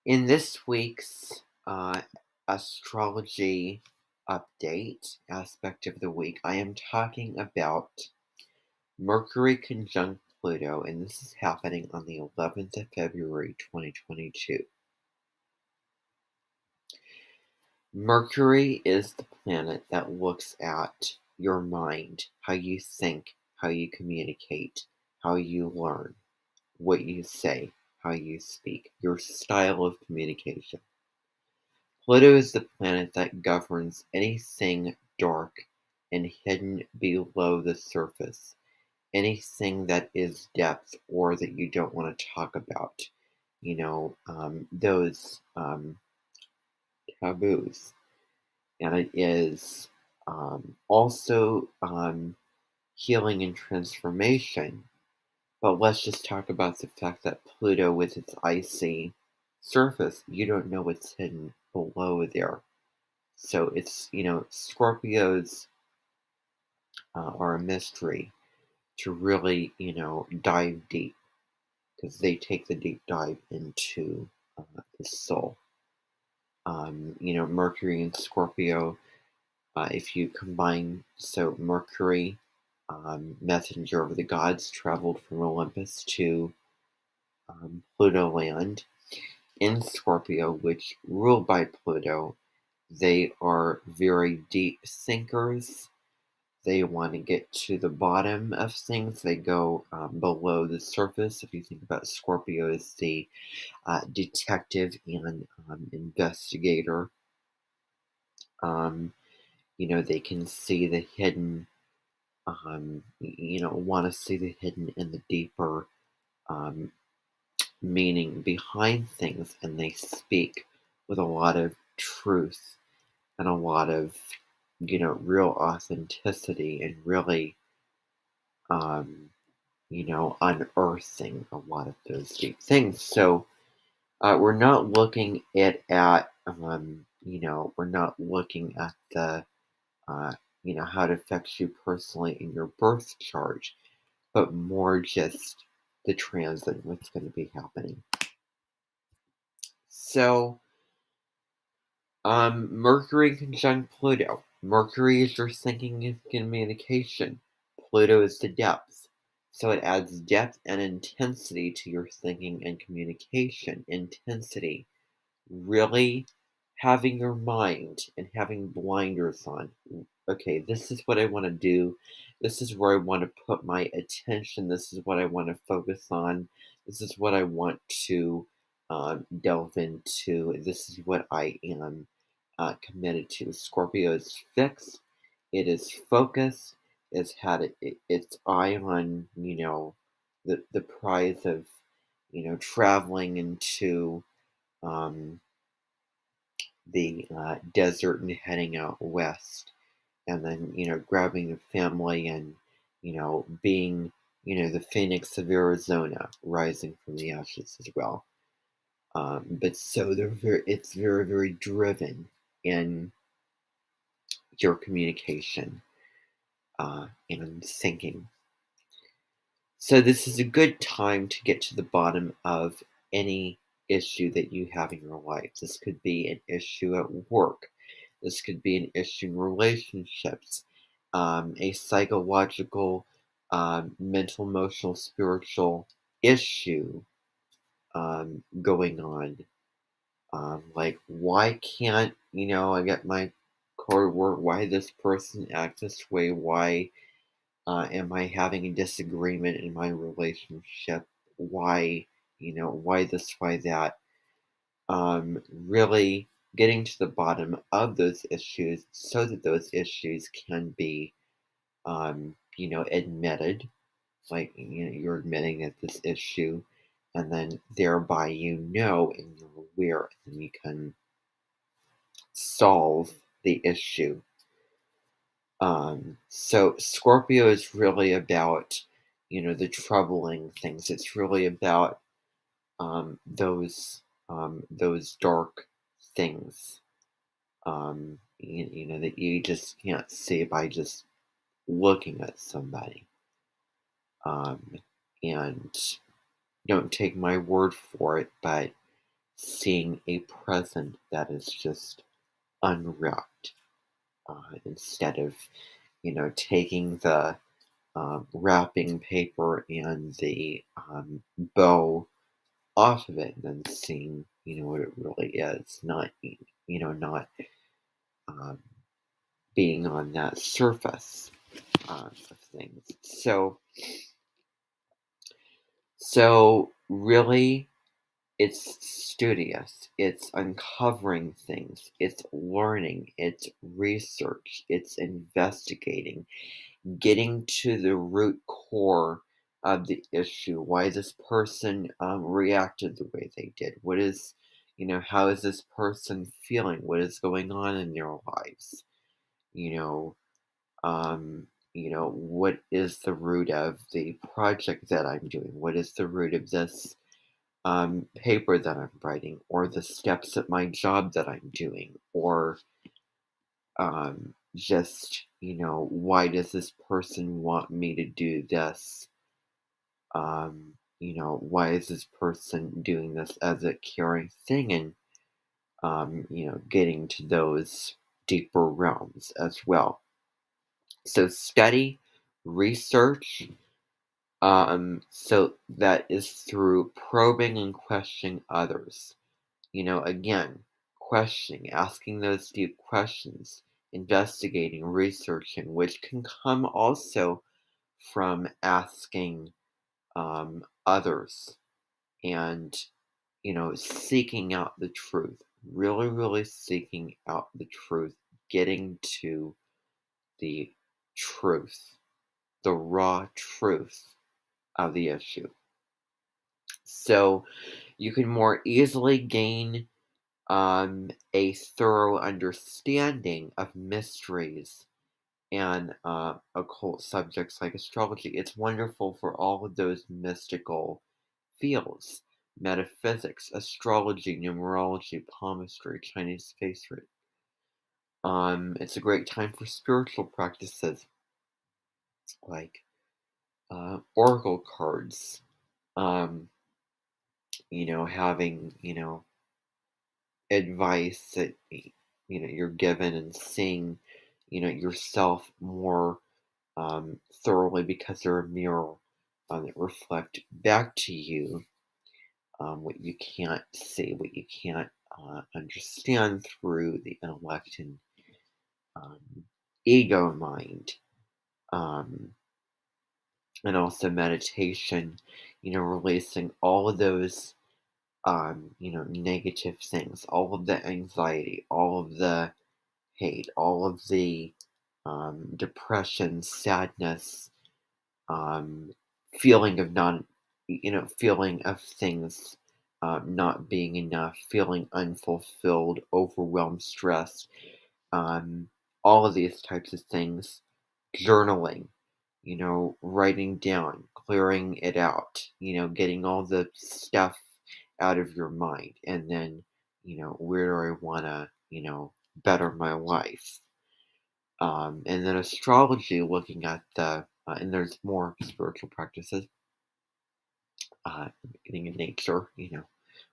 In this week's astrology update aspect of the week, I am talking about Mercury conjunct Pluto, and this is happening on the 11th of February, 2022. Mercury is the planet that looks at your mind, how you think, how you communicate, how you learn, what you say, how you speak, your style of communication. Pluto is the planet that governs anything dark and hidden below the surface, anything that is depth or that you don't want to talk about. Those taboos. And it is also healing and transformation. But let's just talk about the fact that Pluto, with its icy surface, you don't know what's hidden below there. So Scorpios are a mystery to really, dive deep because they take the deep dive into the soul. Mercury and Scorpio, if you combine, so Mercury, messenger of the gods, traveled from Olympus to Pluto land in Scorpio, which ruled by Pluto. They are very deep thinkers. They want to get to the bottom of things. They go below the surface. If you think about Scorpio as the detective and investigator, um, they can see the hidden, want to see the hidden and the deeper um, meaning behind things, and they speak with a lot of truth and a lot of, real authenticity and really, um, unearthing a lot of those deep things. So we're not looking we're not looking at the, uh, how it affects you personally in your birth chart, but more just the transit, what's going to be happening. So, Mercury conjunct Pluto. Mercury is your thinking and communication. Pluto is the depth. So it adds depth and intensity to your thinking and communication. Intensity. Really having your mind and having blinders on. Okay, this is what I want to do. This is where I want to put my attention. This is what I want to focus on. This is what I want to delve into. This is what I am committed to. Scorpio is fixed. It is focused. It's had its eye on the prize of traveling into um, the desert and heading out west, and then grabbing the family and being the phoenix of Arizona, rising from the ashes as well. But so it's very, very driven in your communication and thinking. So this is a good time to get to the bottom of any issue that you have in your life. This could be an issue at work. This could be an issue in relationships, a psychological, mental, emotional, spiritual issue going on. Like, why can't, I get my core work? Why this person act this way? Why am I having a disagreement in my relationship? Why, why this, why that? Really getting to the bottom of those issues so that those issues can be, admitted. Like, you're admitting that this issue, and then thereby and you're aware, and you can solve the issue. So Scorpio is really about, the troubling things. It's really about those dark things, that you just can't see by just looking at somebody. And don't take my word for it, but seeing a present that is just unwrapped, instead of, taking the wrapping paper and the bow off of it and then seeing, what it really is, not, not um, being on that surface of things. So really, it's studious. It's uncovering things. It's learning. It's research. It's investigating, getting to the root core of the issue. Why this person reacted the way they did. What is, how is this person feeling? What is going on in their lives? You know, what is the root of the project that I'm doing? What is the root of this paper that I'm writing, or the steps at my job that I'm doing, or just, why does this person want me to do this? Why is this person doing this as a caring thing? And, getting to those deeper realms as well. So study, research, so that is through probing and questioning others. Again, questioning, asking those deep questions, investigating, researching, which can come also from asking others and, seeking out the truth, really, really seeking out the truth, getting to the truth, the raw truth of the issue. So you can more easily gain a thorough understanding of mysteries and occult subjects like astrology. It's wonderful for all of those mystical fields: metaphysics, astrology, numerology, palmistry, Chinese face reading. It's a great time for spiritual practices like oracle cards. Um, having advice that you're given, and seeing yourself more thoroughly, because they're a mirror that reflect back to you what you can't see, what you can't understand through the intellect and um, ego mind. Um, and also meditation, releasing all of those negative things, all of the anxiety, all of the hate, all of the depression, sadness, um, feeling of feeling of things not being enough, feeling unfulfilled, overwhelmed, stressed, um, all of these types of things, journaling, writing down, clearing it out, getting all the stuff out of your mind, and then, where do I want to, better my life? And then astrology, looking at and there's more spiritual practices, getting in nature,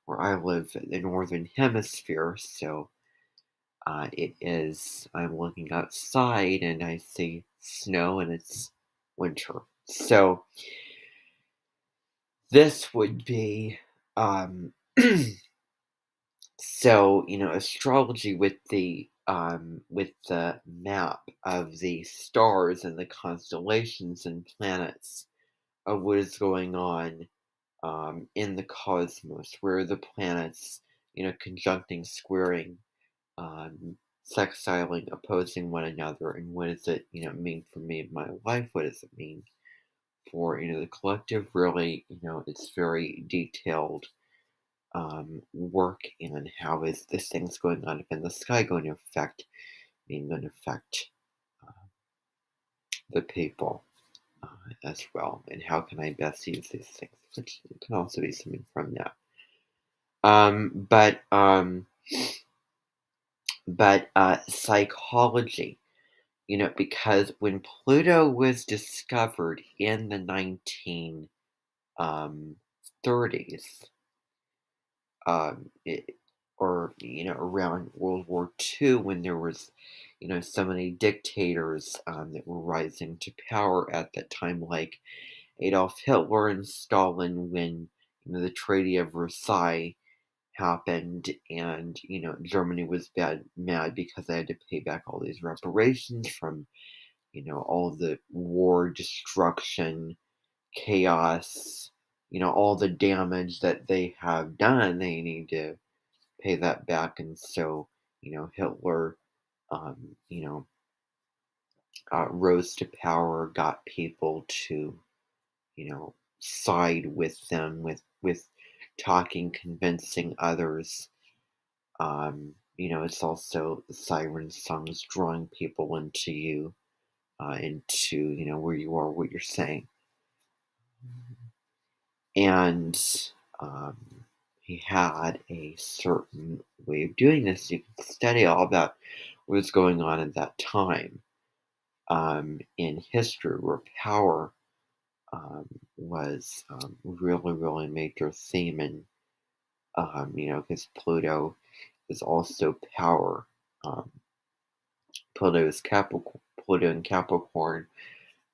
where I live in the northern hemisphere, so I'm looking outside and I see snow and it's winter. So this would be, um, so, astrology with the map of the stars and the constellations and planets of what is going on in the cosmos, where are the planets, conjuncting, squaring, sextiling, opposing one another, and what does it, mean for me in my life? What does it mean for, the collective? Really, it's very detailed work, and how is this thing's going on up in the sky going to affect me, and going to affect the people as well, and how can I best use these things, which can also be something from that. Um, but um, but psychology, because when Pluto was discovered in the 1930s, it, or around World War II when there was so many dictators that were rising to power at that time, like Adolf Hitler and Stalin, when the Treaty of Versailles happened, and Germany was mad because they had to pay back all these reparations from all the war, destruction, chaos, all the damage that they have done. They need to pay that back. And so Hitler um, you know rose to power, got people to side with them, with talking, convincing others. It's also the siren songs drawing people into you, into where you are, what you're saying. And um, he had a certain way of doing this. You can study all about what was going on at that time in history, where power was really, really a major theme. And because Pluto is also power. Um, Pluto is Capricorn, Pluto and Capricorn,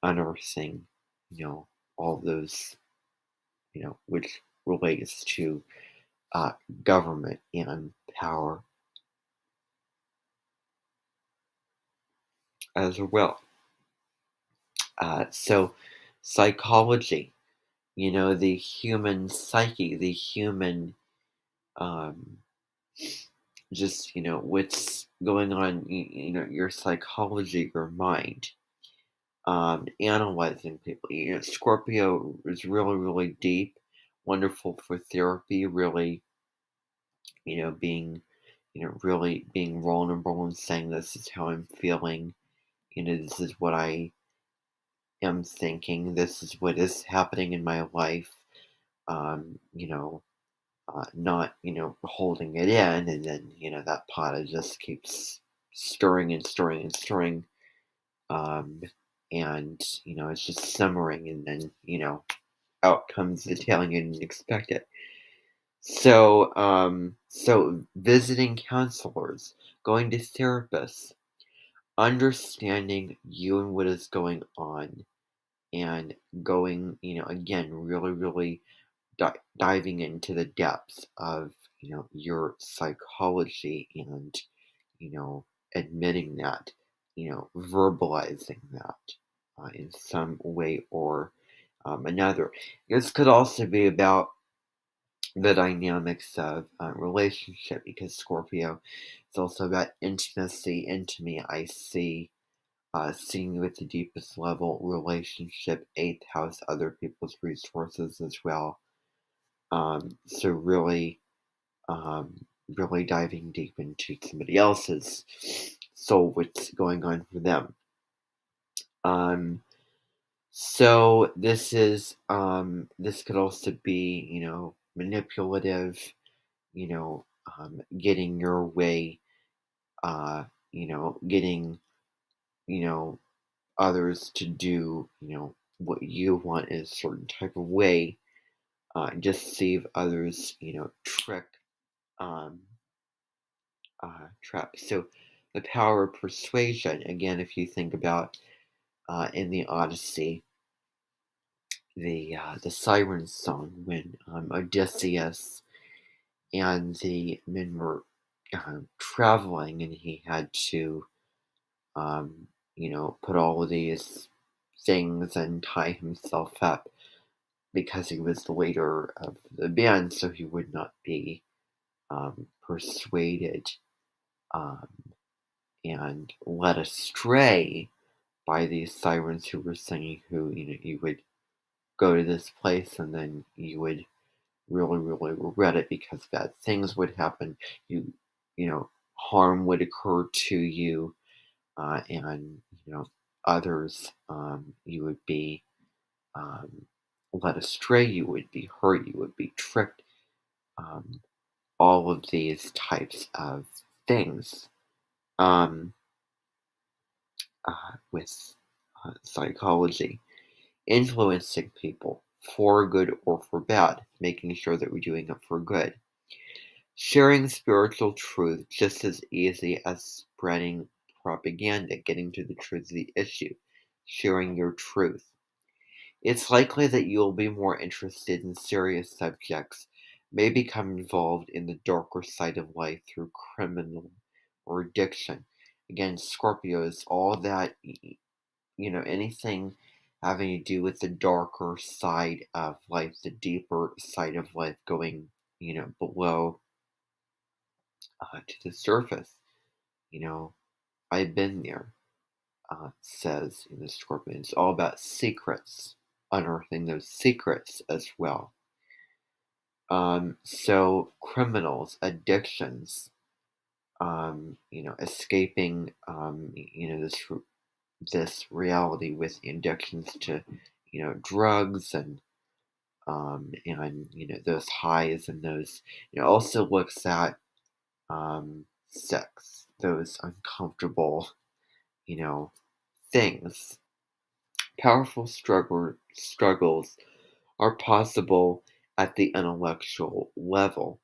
unearthing, all those, which relates to uh, government and power as well. So, psychology, the human psyche, the human, um, just, what's going on, your psychology, your mind, analyzing people. Scorpio is really, really deep, wonderful for therapy, really, being, really being vulnerable and saying, this is how I'm feeling, this is what I am thinking, this is what is happening in my life, um, you know, not, holding it in, and then, that pot just keeps stirring and stirring and stirring, um, and, it's just simmering, and then, out comes the tail, and you didn't expect it. So visiting counselors, going to therapists, understanding you and what is going on, and going, again, really, really diving into the depths of, your psychology, and, you know, admitting that, verbalizing that in some way or another. This could also be about the dynamics of relationship, because Scorpio is also about intimacy. Into me, I see seeing you at the deepest level, relationship, eighth house, other people's resources as well. So really, really diving deep into somebody else's soul, what's going on for them. Um, so this could also be, manipulative, getting your way, uh, getting, you know, others to do, what you want in a certain type of way, deceive others, trick, um, trap. So the power of persuasion, again, if you think about in the Odyssey, the siren song, when Odysseus and the men were traveling, and he had to, put all of these things and tie himself up because he was the leader of the band, so he would not be persuaded um, and led astray by these sirens who were singing, who, you would go to this place, and then you would really, really regret it, because bad things would happen. Harm would occur to you, and, others, you would be um, led astray, you would be hurt, you would be tricked, um, all of these types of things, um, with psychology, influencing people for good or for bad, making sure that we're doing it for good. Sharing spiritual truth just as easy as spreading propaganda, getting to the truth of the issue, sharing your truth. It's likely that you'll be more interested in serious subjects, may become involved in the darker side of life through criminal or addiction. Again, Scorpios, all that, anything having to do with the darker side of life, the deeper side of life going, below to the surface. You know, I've been there, says the Scorpion. It's all about secrets, unearthing those secrets as well. So criminals, addictions, escaping, this reality with addictions to, drugs and those highs and those, also looks at sex, those uncomfortable, you know, things. Powerful struggles are possible at the intellectual level,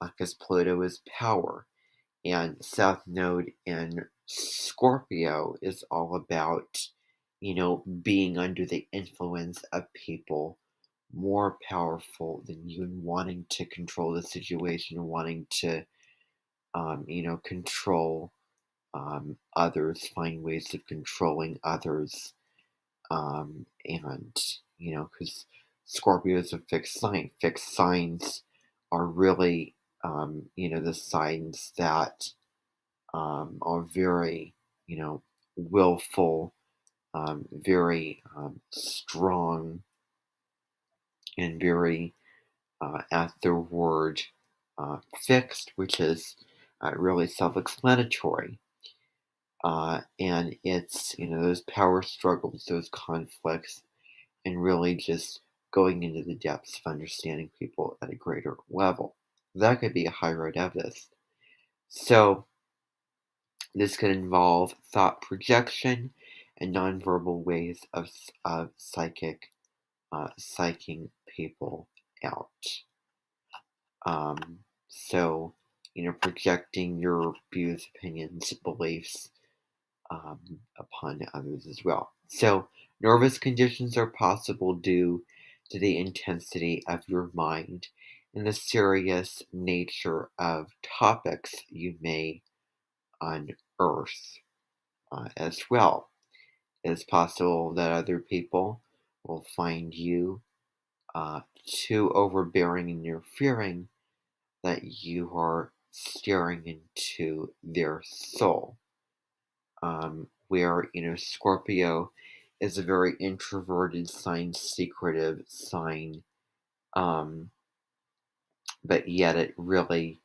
because Pluto is power, and South Node in Scorpio is all about, being under the influence of people more powerful than you and wanting to control the situation, wanting to, control others, find ways of controlling others. And, because Scorpio is a fixed signs are really, the signs that are very, willful, very strong, and very at their word fixed, which is really self explanatory. And it's, those power struggles, those conflicts, and really just going into the depths of understanding people at a greater level. That could be a high road of this. So, this could involve thought projection and nonverbal ways of psyching people out. So, projecting your views, opinions, beliefs upon others as well. So, nervous conditions are possible due to the intensity of your mind and the serious nature of topics you may unearth as well. It is possible that other people will find you too overbearing and interfering, that you are staring into their soul. Where, Scorpio is a very introverted sign, secretive sign, um, but yet it really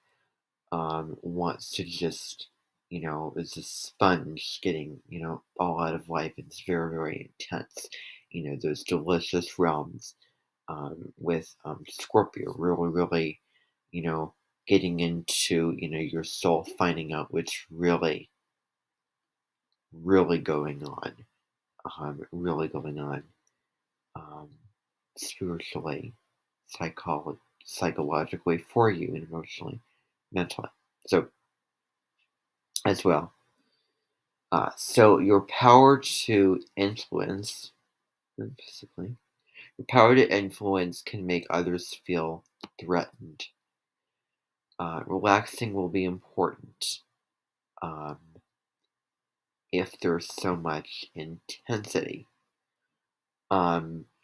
wants to just, is a sponge getting, all out of life. It's very, very intense. Those delicious realms with Scorpio, really, really, getting into, your soul, finding out what's really, really going on, really going on um, spiritually, psychologically for you, and emotionally, mentally. So, as well. So your power to influence, physically, your power to influence can make others feel threatened. Relaxing will be important um, if there's so much intensity.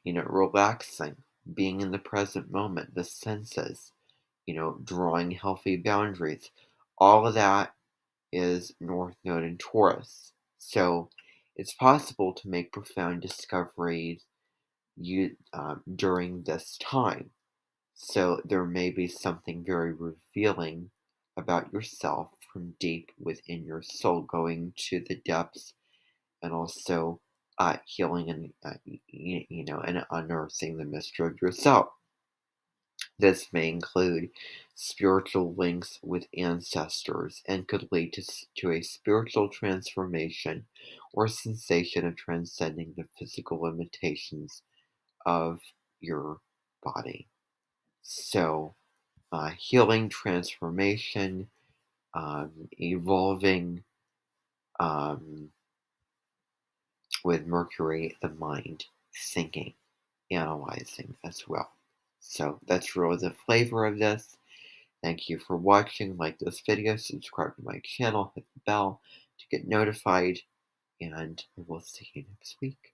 Relaxing, being in the present moment, the senses, drawing healthy boundaries, all of that is North Node in Taurus. So it's possible to make profound discoveries during this time. So there may be something very revealing about yourself from deep within your soul, going to the depths, and also healing and and unearthing the mystery of yourself. This may include spiritual links with ancestors and could lead to a spiritual transformation or sensation of transcending the physical limitations of your body. So, healing, transformation, evolving, um, with Mercury, the mind, thinking, analyzing as well. So that's really the flavor of this. Thank you for watching. Like this video, subscribe to my channel, hit the bell to get notified, and I will see you next week.